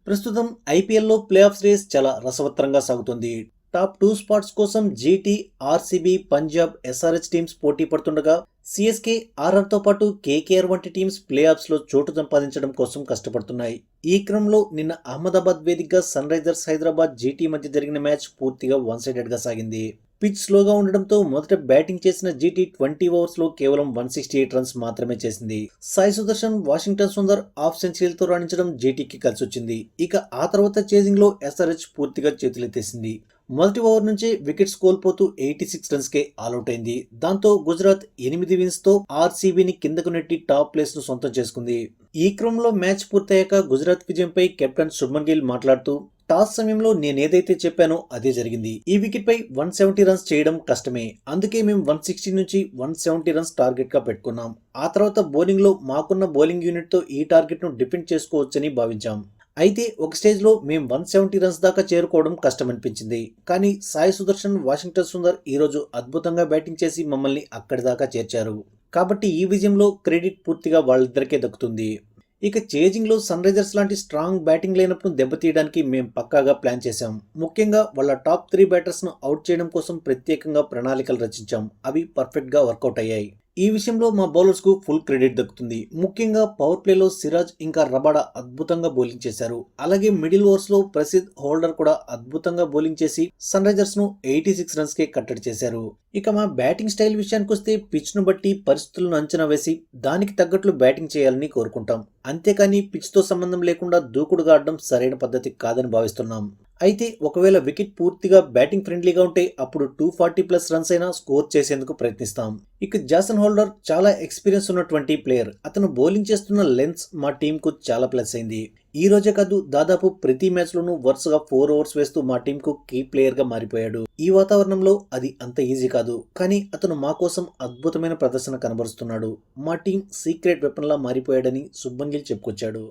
ప్రస్తుతం ఐపీఎల్లో play offs race చాలా రసవత్తరంగా సాగుతుంది. టాప్ 2 స్పాట్స్ కోసం GT, RCB, Punjab, SRH teams పోటీ పడుతుండగా సిఎస్కే, ఆర్ఆర్తో పాటు కేకేఆర్ వంటి టీమ్స్ ప్లే ఆఫ్స్లో చోటు సంపాదించడం కోసం కష్టపడుతున్నాయి. ఈ క్రమంలో నిన్న అహ్మదాబాద్ వేదికగా సన్ రైజర్స్ హైదరాబాద్, జీటీ మధ్య జరిగిన మ్యాచ్ పూర్తిగా వన్ సైడెడ్గా సాగింది. పిచ్ స్లోగా ఉండడంతో మొదట బ్యాటింగ్ చేసిన జీటీ 20 ఓవర్స్లో కేవలం 168 రన్స్ మాత్రమే చేసింది. సాయి సుదర్శన్, వాషింగ్టన్ సుందర్ హాఫ్ సెంచరీలతో రాణించడం జీటీకి కలిసొచ్చింది. ఇక ఆ తర్వాత చేజింగ్లో ఎస్ఆర్హెచ్ పూర్తిగా చేతులెత్తేసింది. మొదటి ఓవర్ నుంచే వికెట్స్ కోల్పోతూ 86 రన్స్కే ఆల్అౌట్ అయింది. దాంతో గుజరాత్ 8 విన్స్తో ఆర్సీబీని కిందకు నెట్టి టాప్ ప్లేస్ ను సొంతం చేసుకుంది. ఈ క్రమంలో మ్యాచ్ పూర్తయ్యాక గుజరాత్ విజయంపై కెప్టెన్ శుభ్మన్ గిల్ మాట్లాడుతూ, టాస్ సమయంలో నేనేదైతే చెప్పానో అదే జరిగింది. ఈ వికెట్ పై 170 రన్స్ చేయడం కష్టమే, అందుకే మేము 160 నుంచి 170 రన్స్ టార్గెట్ గా పెట్టుకున్నాం. ఆ తర్వాత బౌలింగ్ లో మాకున్న బౌలింగ్ యూనిట్ తో ఈ టార్గెట్ ను డిఫెండ్ చేసుకోవచ్చని భావించాం. అయితే ఒక స్టేజ్లో మేము 170 రన్స్ దాకా చేరుకోవడం కష్టమనిపించింది. కానీ సాయి సుదర్శన్, వాషింగ్టన్ సుందర్ ఈరోజు అద్భుతంగా బ్యాటింగ్ చేసి మమ్మల్ని అక్కడి దాకా చేర్చారు. కాబట్టి ఈ విజయంలో క్రెడిట్ పూర్తిగా వాళ్ళిద్దరికే దక్కుతుంది. ఇక చేజింగ్లో సన్ రైజర్స్ లాంటి స్ట్రాంగ్ బ్యాటింగ్ లైనప్ను దెబ్బతీయడానికి మేం పక్కాగా ప్లాన్ చేశాం. ముఖ్యంగా వాళ్ళ టాప్ 3 బ్యాటర్స్ను అవుట్ చేయడం కోసం ప్రత్యేకంగా ప్రణాళికలు రచించాం. అవి పర్ఫెక్ట్గా వర్కౌట్ అయ్యాయి. ఈ విషయంలో మా బౌలర్స్ కు ఫుల్ క్రెడిట్ దక్కుతుంది. ముఖ్యంగా పవర్ ప్లేలో సిరాజ్ ఇంకా రబాడా అద్భుతంగా బౌలింగ్ చేశారు. అలాగే మిడిల్ ఓవర్స్ లో ప్రసిద్ధ్, హోల్డర్ కూడా అద్భుతంగా బౌలింగ్ చేసి సన్ రైజర్స్ ను 86 రన్స్ కే కట్టడి చేశారు. ఇక మా బ్యాటింగ్ స్టైల్ విషయానికి వస్తే పిచ్ ను బట్టి పరిస్థితులను అంచనా వేసి దానికి తగ్గట్లు బ్యాటింగ్ చేయాలని కోరుకుంటాం. అంతేకాని పిచ్ తో సంబంధం లేకుండా దూకుడుగా ఆడడం సరైన పద్ధతి కాదని భావిస్తున్నాం. అయితే ఒకవేళ వికెట్ పూర్తిగా బ్యాటింగ్ ఫ్రెండ్లీగా ఉంటే అప్పుడు 240+ రన్స్ అయినా స్కోర్ చేసేందుకు ప్రయత్నిస్తాం. ఇక జాసన్ హోల్డర్ చాలా ఎక్స్పీరియన్స్ ఉన్నటువంటి ప్లేయర్. అతను బౌలింగ్ చేస్తున్న లెన్స్ మా టీంకు చాలా ప్లస్ అయింది. ఈ రోజే కాదు, దాదాపు ప్రతి మ్యాచ్ లోనూ వరుసగా 4 ఓవర్స్ వేస్తూ మా టీంకు కీ ప్లేయర్ గా మారిపోయాడు. ఈ వాతావరణంలో అది అంత ఈజీ కాదు, కానీ అతను మా కోసం అద్భుతమైన ప్రదర్శన కనబరుస్తున్నాడు. మా టీం సీక్రెట్ వెపన్ లా మారిపోయాడని శుభ్మన్ గిల్ చెప్పుకొచ్చాడు.